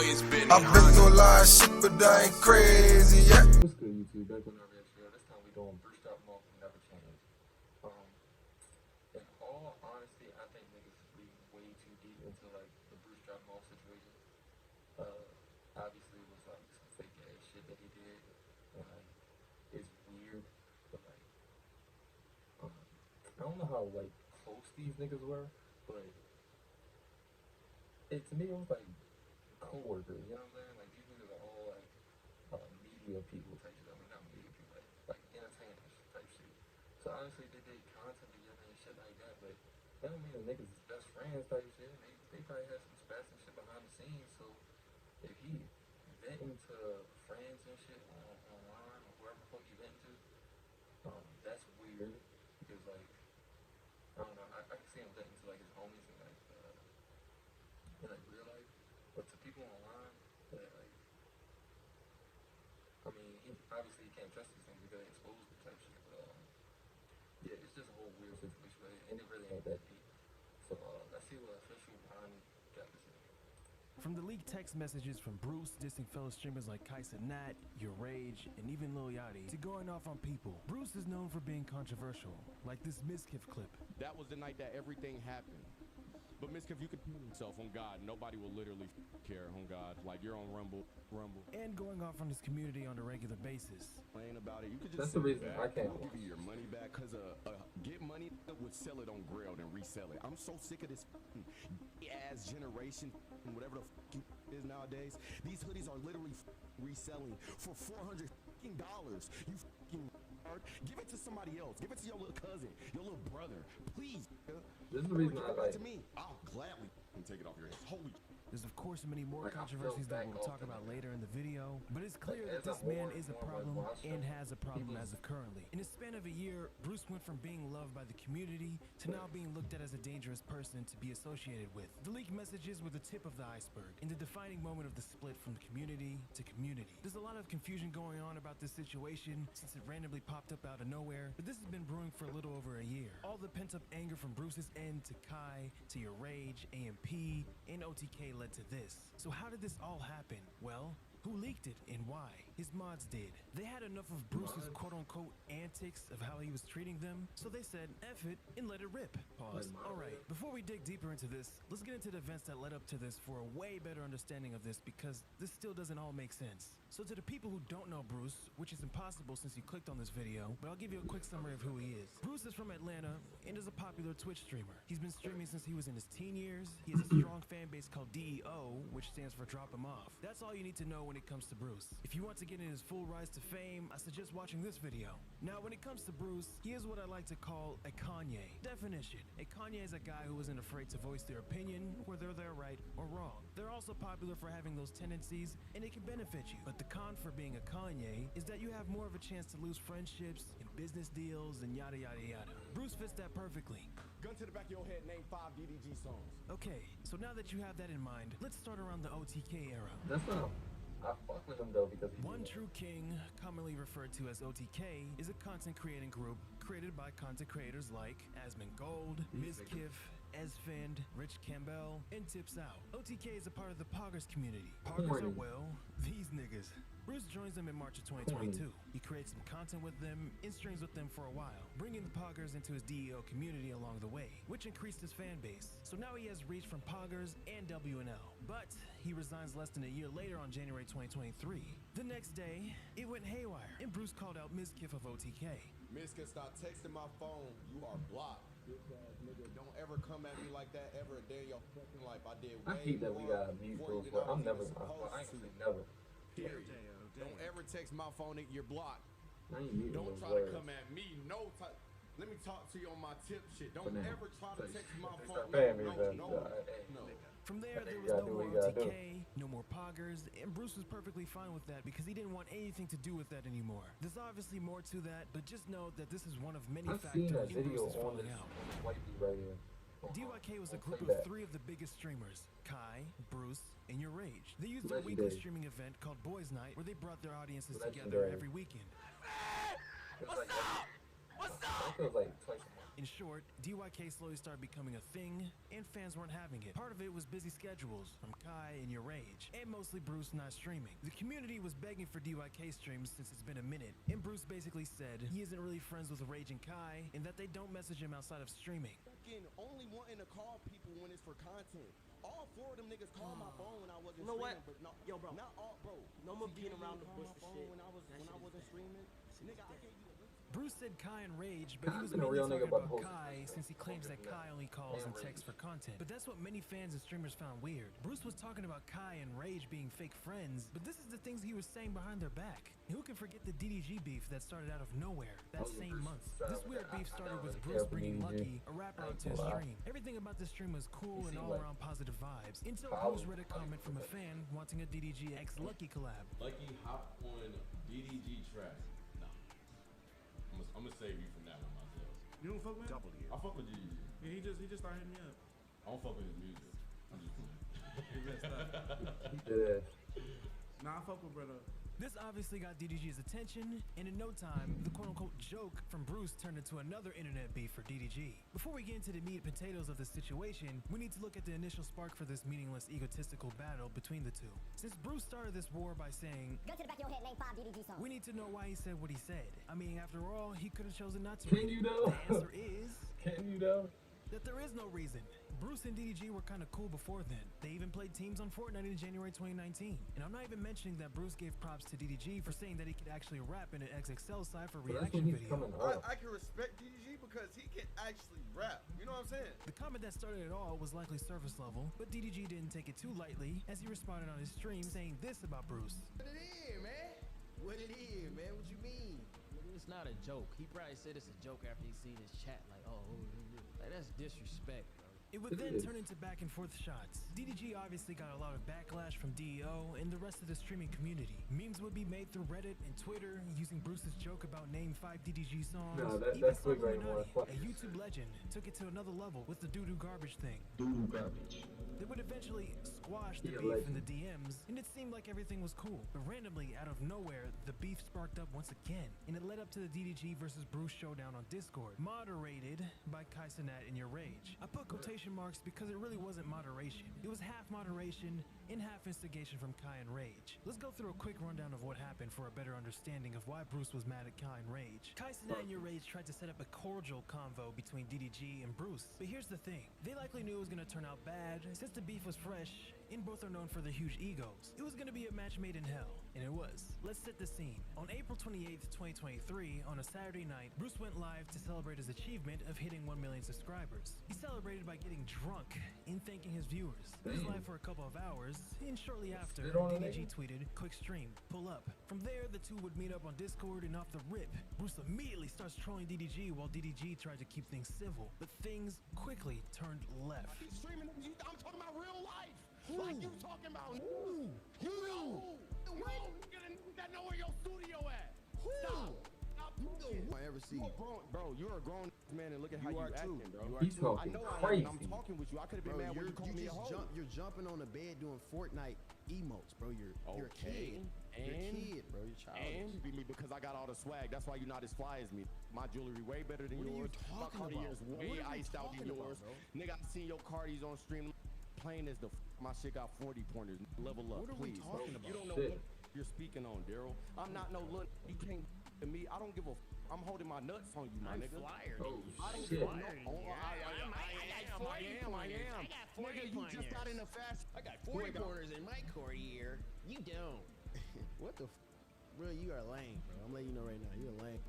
always been I've been through a lot of shit, but I ain't crazy yet. What's good, YouTube? Back on our video. This time we doing BruceDropEmOff Never Change. In all honesty, I think niggas is reading way too deep into like the BruceDropEmOff situation. Obviously it was like some fake ass shit that he did, and like it's weird, but like I don't know how like close these niggas were, but to me it was like co-workers, you know what I'm saying? Like these niggas are all like media people type shit. I mean not media people, like entertainers type shit. So honestly they did content together and shit like that, but that don't mean the niggas is best friends type shit. They probably had some spats and shit behind the scenes, so if he venting to friends and shit online or wherever the fuck he venting to, that's weird because like I don't know, I can see him venting to like his homies and like in like real life, but to people online that like I mean he obviously can't trust these things because they exposed the type shit, but yeah, it's just a whole weird situation, but and it really ain't that deep. So let's see what official Ronnie got to say. From the leaked text messages from Bruce dissing fellow streamers like Kaisa Nat, Your Rage, and even Lil Yachty, to going off on people, Bruce is known for being controversial, like this Mizkif clip. That was the night that everything happened. But Mizkif, you could put yourself on God. Nobody will literally care on God. Like you're on Rumble. And going off on his community on a regular basis. Playing about it. You could just That's the reason back. I can't I'll give you your money back because get money would sell it on Grail and resell it. I'm so sick of this ass generation, whatever the is nowadays. These hoodies are literally reselling for $400. You give it to somebody else. Give it to your little cousin, your little brother, please. This is the reason I like to me. I'll gladly take it off your hands. Holy. There's of course many more Like, controversies that we'll talk about later in the video, but it's clear that this man is a problem and has a problem as of currently. In a span of a year, Bruce went from being loved by the community to now being looked at as a dangerous person to be associated with. The leaked messages were the tip of the iceberg and the defining moment of the split from community to community. There's a lot of confusion going on about this situation since it randomly popped up out of nowhere, but this has been brewing for a little over a year. All the pent-up anger from Bruce's end to Kai, to Your Rage, AMP, and OTK led to this. So how did this all happen? Well, who leaked it and why? His mods did. They had enough of Bruce's quote-unquote antics of how he was treating them, so they said F it and let it rip. Pause. Alright, before we dig deeper into this, let's get into the events that led up to this for a way better understanding of this because this still doesn't all make sense. So to the people who don't know Bruce, which is impossible since you clicked on this video, but I'll give you a quick summary of who he is. Bruce is from Atlanta and is a popular Twitch streamer. He's been streaming since he was in his teen years. He has a strong fan base called DEO, which stands for Drop 'Em Off. That's all you need to know when it comes to Bruce. If you want to get in his full rise to fame, I suggest watching this video. Now, when it comes to Bruce, he is what I like to call a Kanye. Definition: a Kanye is a guy who isn't afraid to voice their opinion, whether they're right or wrong. They're also popular for having those tendencies, and it can benefit you. But the con for being a Kanye is that you have more of a chance to lose friendships and business deals and yada yada yada. Bruce fits that perfectly. Gun to the back of your head, name 5 DDG songs. Okay, so now that you have that in mind, let's start around the OTK era. that's not I fuck with him though because he One True King, commonly referred to as OTK, is a content creating group created by content creators like Asmongold, Mizkif, Esfand, Rich Campbell, and Tips Out. OTK is a part of the Poggers community. Poggers are, well, these niggas. Bruce joins them in March of 2022. He creates some content with them and streams with them for a while, bringing the Poggers into his DEO community along the way, which increased his fan base. So now he has reach from Poggers and WNL. But he resigns less than a year later on January 2023. The next day, it went haywire, and Bruce called out Mizkif of OTK. Mizkif, stop texting my phone. You are blocked. Nigga, don't ever come at me like that ever a day in your fucking life. I did way I hate that we got these rules, but I'm never I ain't saying never. Period. Don't ever text my phone, nigga, you're blocked. Don't Try to come at me. No time. Let me talk to you on my tip shit. Don't ever try to text my phone. No. From there was no more OTK, no more Poggers, and Bruce was perfectly fine with that because he didn't want anything to do with that anymore. There's obviously more to that, but just know that this is one of many factors in Bruce's falling out. Right here. DYK was a group of 3 of the biggest streamers, Kai, Bruce, and Your Rage. They used a weekly streaming event called Boys Night where they brought their audiences together every weekend. What's up? What's up? It feels like twice a month. In short, DYK slowly started becoming a thing, and fans weren't having it. Part of it was busy schedules from Kai and Your Rage, and mostly Bruce not streaming. The community was begging for DYK streams since it's been a minute, and Bruce basically said he isn't really friends with Rage and Kai, and that they don't message him outside of streaming. Fucking only wanting to call people when it's for content. All 4 of them niggas called my phone when I wasn't You know streaming, what? but no, Yo, bro. not all, bro. No more See, beating you around the call bush my for phone shit. when I wasn't streaming. Nigga, I gave you a Bruce said Kai and Rage, but he was Been a mainly real nigga talking about about the whole Kai since he claims that Kai only calls and texts for content. But that's what many fans and streamers found weird. Bruce was talking about Kai and Rage being fake friends, but this is the things he was saying behind their back. And who can forget the DDG beef that started out of nowhere that same month? This weird beef started with Bruce bringing Lucky, a rapper, onto his stream. Everything about the stream was cool and all around positive vibes, until Bruce read a comment from a fan wanting a DDG x Lucky collab. Lucky hop on DDG track. Nah. I'm gonna save you from that one myself. You don't fuck with him? I fuck with DDG. Yeah, he just started hitting me up. I don't fuck with his music. I'm just playing. He messed up. Yeah. Nah, I fuck with brother. This obviously got DDG's attention, and in no time, the quote-unquote joke from Bruce turned into another internet beef for DDG. Before we get into the meat and potatoes of the situation, we need to look at the initial spark for this meaningless, egotistical battle between the two. Since Bruce started this war by saying, Go to the back of your head, name 5 DDG songs. we need to know why he said what he said. I mean, after all, he could have chosen not to. Can you though? The answer is Can you though? that there is no reason. Bruce and DDG were kind of cool before then. They even played teams on Fortnite in January 2019. And I'm not even mentioning that Bruce gave props to DDG for saying that he could actually rap in an XXL cypher reaction video. I can respect DDG because he can actually rap. You know what I'm saying? The comment that started it all was likely surface level, but DDG didn't take it too lightly as he responded on his stream saying this about Bruce. What it is, man? What it is, man? What you mean? It's not a joke. He probably said it's a joke after he seen his chat. Like, oh, like, that's disrespect, bro. It would then turn into back and forth shots. DDG obviously got a lot of backlash from DEO and the rest of the streaming community. Memes would be made through Reddit and Twitter using Bruce's joke about name 5 DDG songs. No, Even that's way more Illuminati, a YouTube legend, took it to another level with the doo-doo garbage thing. Doo-doo garbage. They would eventually squash the Yeah, beef legend. in the DMs, and it seemed like everything was cool. But randomly, out of nowhere, the beef sparked up once again, and it led up to the DDG versus Bruce showdown on Discord, moderated by Kai Cenat and Your Rage. I put quotation marks because it really wasn't moderation. It was half moderation and half instigation from Kai and Rage. Let's go through a quick rundown of what happened for a better understanding of why Bruce was mad at Kai and Rage. Kai Cenat and Your Rage tried to set up a cordial convo between DDG and Bruce. But here's the thing. They likely knew it was going to turn out bad since the beef was fresh and both are known for their huge egos. It was going to be a match made in hell, and it was. Let's set the scene. On April 28th, 2023, on a Saturday night, Bruce went live to celebrate his achievement of hitting 1 million subscribers. He celebrated by getting drunk and thanking his viewers. He was live for a couple of hours, and shortly after, DDG tweeted, "Quick stream, pull up." From there, the two would meet up on Discord, and off the rip, Bruce immediately starts trolling DDG while DDG tried to keep things civil. But things quickly turned left. He's streaming. I'm talking about real life. Like you talking about. Who? You know who? That know where your studio at. Stop. Stop talking. I ever see. Bro, you're a grown man and look at how you acting, bro. He's I talking know I am, crazy. and I'm talking with you. I could have been mad when you called me a hoe. You're jumping on the bed doing Fortnite emotes, bro. You're a kid. You're a kid, bro. You're childish. And be me because I got all the swag. That's why you're not as fly as me. My jewelry way better than What are you yours. talking My Cartier's about? way What are you iced out than talking about, yours. bro? Nigga, I seen your Cardi's on stream. Plain as the my shit got 40 pointers. Level up, What are we please. talking You about? don't know Shit. what you're speaking on, Daryl. I'm not no look. You can't to me. I don't give a. I'm holding my nuts on you, my nigga. Flyer. Oh, I don't shit. give a no. I am. Nigga, you just got in the fast. I got 40 corners in my Cartier. You don't. What the bro, you are lame, bro. I'm letting you know right now. You're lame.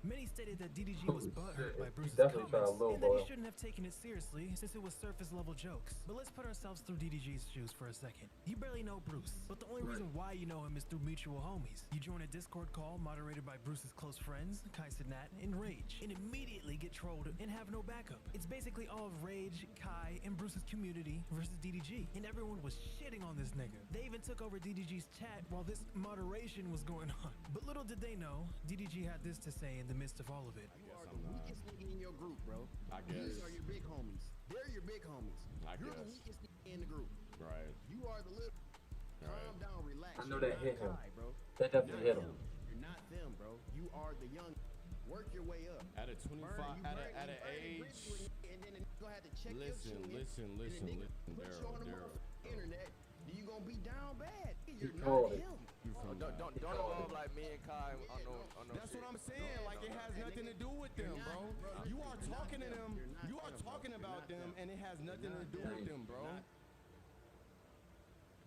Many stated that DDG was Holy butthurt shit. by He Bruce's definitely tried to comments, and that lowball. he shouldn't have taken it seriously since it was surface level jokes. But let's put ourselves through DDG's shoes for a second. You barely know Bruce, but the only reason why you know him is through mutual homies. You join a Discord call moderated by Bruce's close friends, Kai Cenat and Rage, and immediately get trolled and have no backup. It's basically all of Rage, Kai, and Bruce's community versus DDG, and everyone was shitting on this nigga. They even took over DDG's chat while this moderation was going on. But little did they know, DDG had this to say in the midst of all of it. You are the weakest nigga in your group, bro. I guess. These are your big homies. They're your big homies. You're the guess. weakest nigga in the group. Right. You are the little. Calm down, relax. I know You're that not hit him. Kai, bro. That definitely hit him. You're not them, bro. You are the young. Work your way up. At a 25, at an age. And then you gonna have to check Listen. Put you on the motherfucking internet. You gonna be down bad. You're not him. Don't involve like me and Kai on no That's shit. what I'm saying. Like it has nothing to do with them, bro. You are talking to them. You are talking about them, and it has nothing to do with them, bro.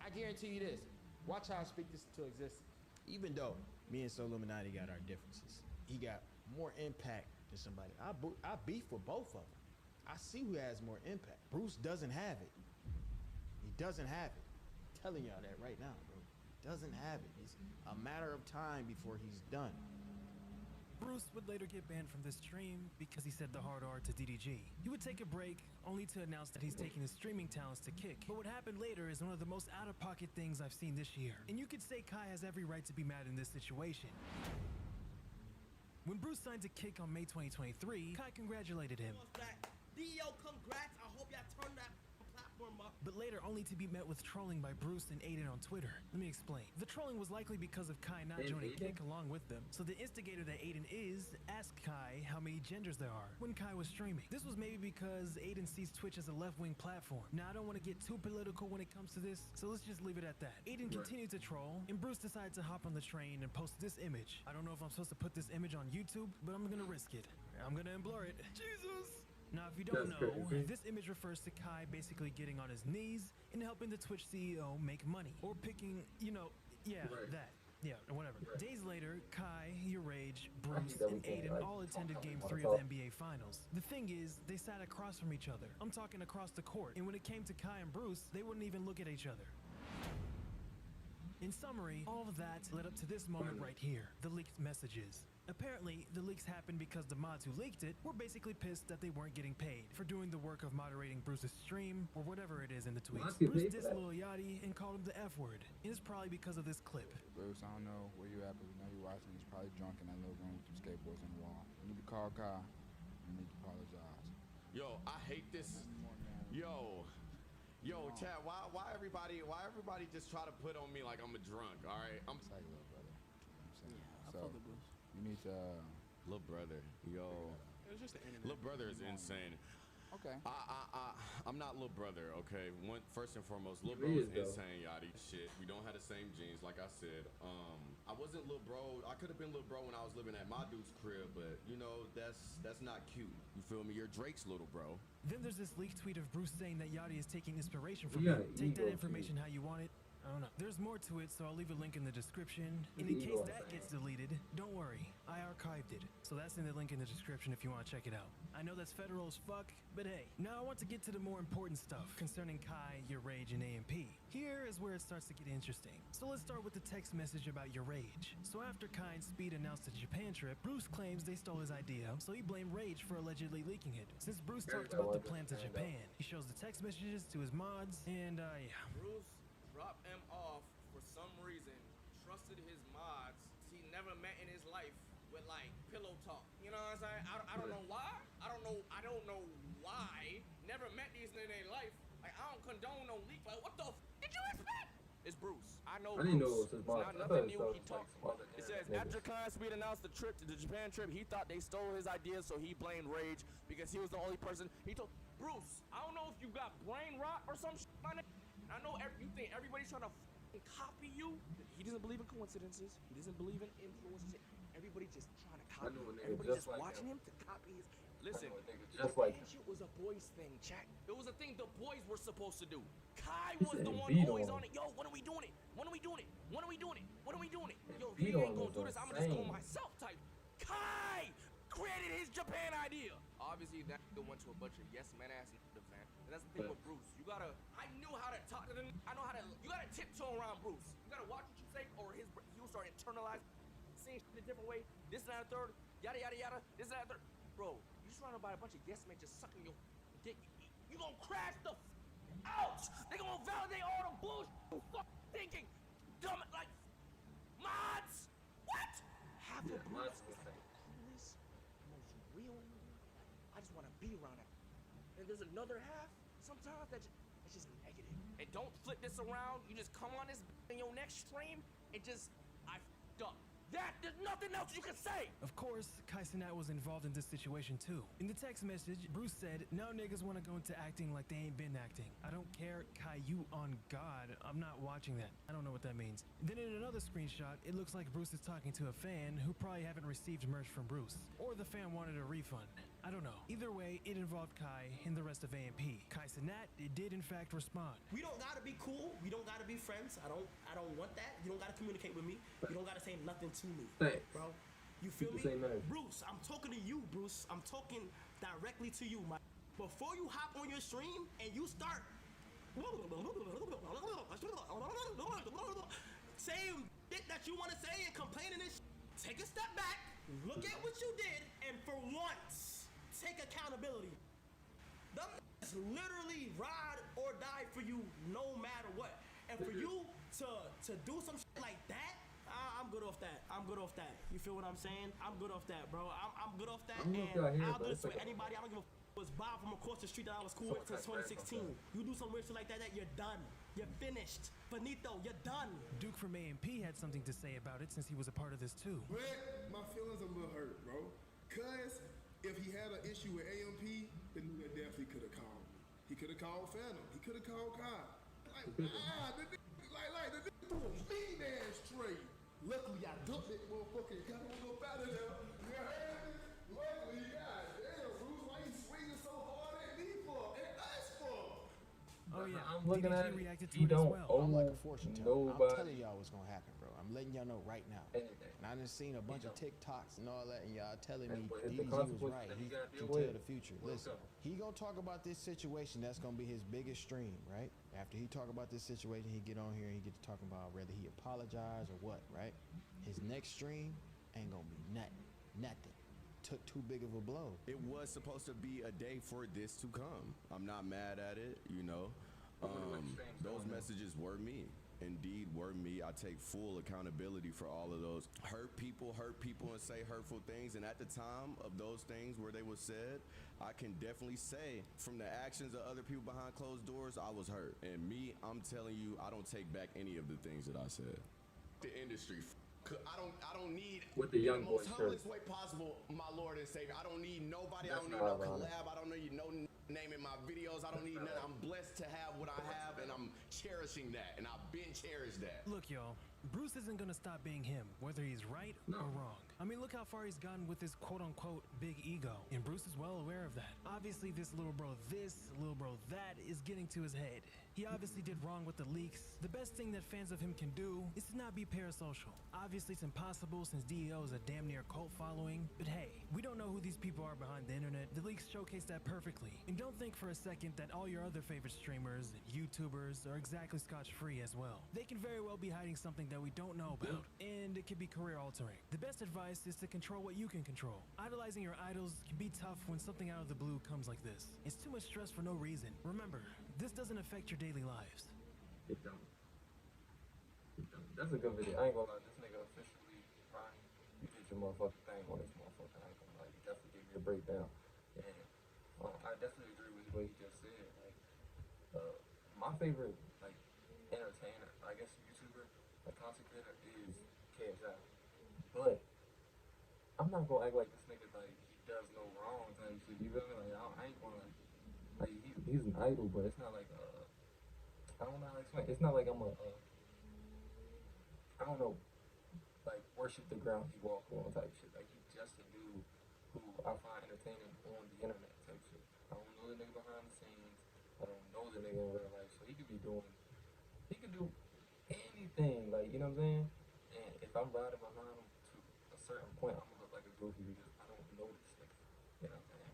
I guarantee you this. Watch how I speak this into existence. Even though me and Soul Illuminati got our differences, he got more impact than somebody. I beef with both of them. I see who has more impact. Bruce doesn't have it. He doesn't have it. I'm telling y'all that right now, bro. He doesn't have it. It's a matter of time before he's done. Bruce would later get banned from this stream because he said the hard R to DDG. He would take a break, only to announce that he's taking his streaming talents to Kick. But what happened later is one of the most out-of-pocket things I've seen this year. And you could say Kai has every right to be mad in this situation. When Bruce signed to Kick on May 2023, Kai congratulated him. Yo, congrats. I hope y'all turn that platform up. But later only to be met with trolling by Bruce and Aiden on Twitter. Let me explain. The trolling was likely because of Kai not joining Kick along with them. So the instigator that Aiden is asked Kai how many genders there are when Kai was streaming. This was maybe because Aiden sees Twitch as a left-wing platform. Now I don't want to get too political when it comes to this, so let's just leave it at that. Aiden continued to troll, and Bruce decided to hop on the train and post this image. I don't know if I'm supposed to put this image on YouTube, but I'm gonna risk it. I'm gonna implore it. Jesus! Now, if you don't know, this image refers to Kai basically getting on his knees and helping the Twitch CEO make money. Or picking, that. Yeah, whatever. Days later, Kai, Your Rage, Bruce, and Aiden all attended Game 3 of the NBA Finals. The thing is, they sat across from each other. I'm talking across the court. And when it came to Kai and Bruce, they wouldn't even look at each other. In summary, all of that led up to this moment right here, the leaked messages. Apparently, the leaks happened because the mods who leaked it were basically pissed that they weren't getting paid for doing the work of moderating Bruce's stream, or whatever it is in the tweets. Bruce dissed Lil Yachty and called him the F word, and it's probably because of this clip. Bruce, I don't know where you at, but we know you're watching. He's probably drunk in that little room with them skateboards on the wall. You need to call Kai. You need to apologize. Yo, I hate this. Yo, Chad, why everybody just try to put on me like I'm a drunk, all right? I'm like, little brother. You know what I'm saying? I fuck with Bruce. You need to... Little brother, yo. It was just the internet. Little brother is insane. Okay. I'm not little brother, okay? First and foremost, little bro is insane, yachty. Shit, we don't have the same genes, like I said. I wasn't little bro. I could have been little bro when I was living at my dude's crib, but you know, that's not cute. You feel me? You're Drake's little bro. Then there's this leaked tweet of Bruce saying that Yachty is taking inspiration from him. Take that information how you want it. I don't know. There's more to it, so I'll leave a link in the description. And in case that gets deleted, don't worry. I archived it. So that's in the link in the description if you want to check it out. I know that's federal as fuck, but hey. Now I want to get to the more important stuff concerning Kai, Your Rage, and AMP. Here is where it starts to get interesting. So let's start with the text message about Your Rage. So after Kai and Speed announced the Japan trip, Bruce claims they stole his idea, so he blamed Rage for allegedly leaking it. Since Bruce talked about the plan to Japan, he shows the text messages to his mods, and yeah. BruceDropEmOff, for some reason, trusted his mods he never met in his life with like pillow talk. You know what I'm saying? I don't know why. I don't know why. Never met these in their life. Like I don't condone no leak. Like what the did you expect? It's Bruce. I know Bruce. Didn't know it was his boss. It's not nothing new. He talked. It says after Kai and Speed announced the trip to the Japan trip, he thought they stole his idea, so he blamed Rage because he was the only person. He told Bruce, I don't know if you got brain rot or some shit. I know you think everybody's trying to copy you. He doesn't believe in coincidences. He doesn't believe in influences. Everybody just trying to copy him. Everybody just watching him to copy his. Listen, just like shit was a boys thing, chat. It was a thing the boys were supposed to do. Kai was the one always on it. Yo, when are we doing it? When are we doing it? When are we doing it? When are we doing it? Yo, if he ain't gonna do this, I'm just going myself type. Kai created his Japan idea. Obviously, that went to a bunch of yes man ass event. And that's the thing with Bruce. I knew how to talk to them. I know how to. You gotta tiptoe around Bruce. You gotta watch what you say, or he'll start internalizing, seeing shit a different way. This and that, third, yada yada yada. This and that, third. Bro, you surrounded by a bunch of yes men just sucking your dick. You gonna crash the out. They gonna validate all the bullshit you thinking. Dumb like mods. What? Half of Bruce is the coolest, most real. I just wanna be around it. And there's another half. Sometimes that's just negative. And don't flip this around. You just come on this in your next stream and just I f***ed up. that. There's nothing else you can say. Of course, Kai Cenat was involved in this situation too. In the text message, Bruce said, now niggas want to go into acting like they ain't been acting. I don't care, Kai, you on God. I'm not watching that. I don't know what that means. Then in another screenshot, it looks like Bruce is talking to a fan who probably haven't received merch from Bruce. Or the fan wanted a refund. I don't know. Either way, it involved Kai and the rest of AMP. Kai Cenat did in fact respond. We don't gotta be cool. We don't gotta be friends. I don't want that. You don't gotta communicate with me. You don't gotta say nothing to me, bro. You feel me? Bruce, I'm talking to you, Bruce. I'm talking directly to you, my. Before you hop on your stream and you start saying shit that you want to say and complaining and take a step back, look at what you did, and for once, take accountability. Them literally ride or die for you no matter what. And for you to do some shit like that, I'm good off that. I'm good off that. You feel what I'm saying? I'm good off that, bro. I'm good off that. And I'll do this for anybody. I don't give a was Bob from across the street that I was cool with since 2016. You do some weird shit like that, you're done. You're finished. Finito, you're done. Duke from AMP had something to say about it since he was a part of this too. But my feelings are a little hurt, bro. Cause if he had an issue with AMP, then he definitely could have called me. He could have called Phantom. He could have called Kai. Like, the nigga threw a mean ass trade. Luckily, I dumped it, motherfucker, and got on up out of there. You heard me? Luckily, God damn, Bruce, why you swinging so hard at me for? And us for? Oh yeah, I'm looking at DDG reacted to he it as don't well. owe I'm like a fortune teller. I'm nobody telling y'all what's gonna happen, bro. I'm letting y'all know right now. anything. And I done seen a bunch of TikToks and all that, and y'all telling me But it's the DDG was consequences right. that He he gotta can deal tell with. the future. We'll Listen, go. he gonna talk about this situation. That's gonna be his biggest stream, right? After he talk about this situation, he get on here and he get to talking about whether he apologize or what, right? His next stream ain't gonna be nothing. Took too big of a blow. It was supposed to be a day for this to come. I'm not mad at it, you know. Those messages were me. Indeed were me. I take full accountability for all of those. Hurt people and say hurtful things. And at the time of those things where they were said, I can definitely say from the actions of other people behind closed doors, I was hurt. And me, I'm telling you, I don't take back any of the things that I said. The industry. I don't need With the young in the boy most shirt. humblest way possible, my Lord and Savior. I don't need nobody. I That's don't need not no ironic. collab. I don't need no name in my videos. I don't need nothing. I'm blessed to have what I have, and I'm cherishing that, and I've been cherished that. Look, y'all, Bruce isn't gonna stop being him, whether he's right or wrong. I mean, look how far he's gotten with his quote-unquote big ego, and Bruce is well aware of that. Obviously, this little bro this, little bro that is getting to his head. He obviously did wrong with the leaks. The best thing that fans of him can do is to not be parasocial. Obviously, it's impossible since DEO is a damn near cult following, but hey, we don't know who these people are behind the internet. The leaks showcase that perfectly. And don't think for a second that all your other favorite streamers and YouTubers are exactly scotch-free as well. They can very well be hiding something that we don't know about, and it can be career-altering. The best advice is to control what you can control. Idolizing your idols can be tough when something out of the blue comes like this. It's too much stress for no reason. Remember, this doesn't affect your daily lives. It don't. That's a good video. I ain't gonna lie, this nigga officially, Ronnie, you did your motherfucking thing on this motherfucker. I ain't gonna lie, you definitely gave me a breakdown. And I definitely agree with what he just said. Like, my favorite, like, entertainer, I guess YouTuber, like content creator is KSI. But I'm not gonna act like this nigga, like, he does no wrong type shit. You feel me? Like, I ain't gonna, like, he's an idol, but it's not like, I don't know how to explain. It's not like I'm I don't know, like worship the ground he walk on type shit. Like he's just a dude who I find entertaining on the internet type shit. I don't know the nigga behind the scenes. I don't know the nigga in real life, so he could do anything. Like, you know what I'm saying? And if I'm riding behind him to a certain point, I'm gonna look like a goofy because I don't know this nigga. You know what I'm saying?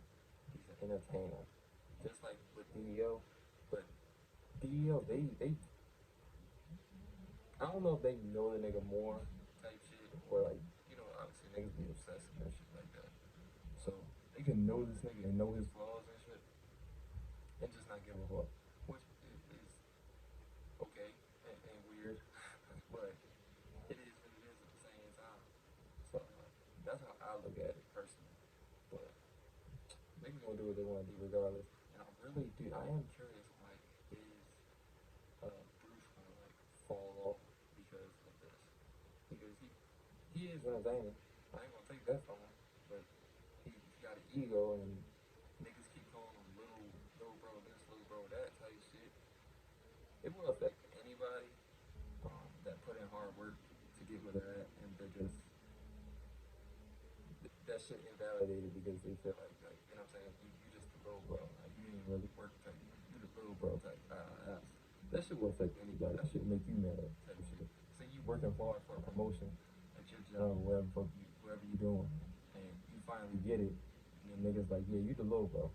He's an entertainer, just like with DEO, but DEO, they I don't know if they know the nigga more type shit, or like, you know, obviously niggas be obsessed and shit like that. So they can know this nigga and know his flaws and shit, and just not give a fuck, which is okay and weird, but it is what it is at the same time. So that's how I look at it personally. But niggas gonna do what they want to do regardless. And I really do. I am curious, like, is Bruce gonna like fall off because of this? Because he he is entertaining. I ain't gonna take that from him. But he got an ego, and niggas keep calling him little bro this, little bro that type shit. It will affect anybody that put in hard work to get where they're at, and they're just that shit invalidated because they feel like you know what I'm saying, you just the little bro, like you ain't really work type, you the little bro type. That shit will affect anybody. That shit make you mad type shit. Say you working hard for a promotion at your job, wherever you doing, and you finally get it, and then niggas like, yeah, you the little bro.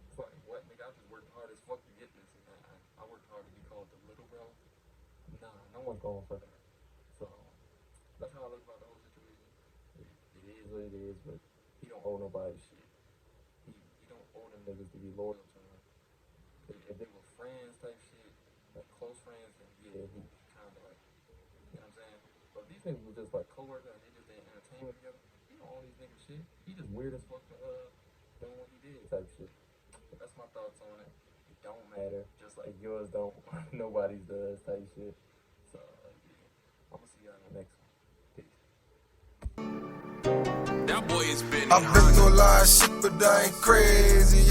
It's like, what, nigga? I just worked hard as fuck to get this, and I worked hard to be called the little bro. Nah, no one's going for that. So that's how I look about the whole situation. It is what it is, but he don't owe nobody shit. He don't owe them niggas to be loyal to him. If they were friends type shit, like close friends, then yeah, he kind of like, you know what I'm saying? But these niggas were just like co-workers, and they just did entertainment together. He don't owe these niggas shit. He just weird as fuck doing what he did type shit. But that's my thoughts on it. It don't matter, just like yours don't. Nobody's does type shit. So yeah, I'm gonna see y'all in the next one. Peace. That boy is been I've been through a lot of shit, but I ain't crazy.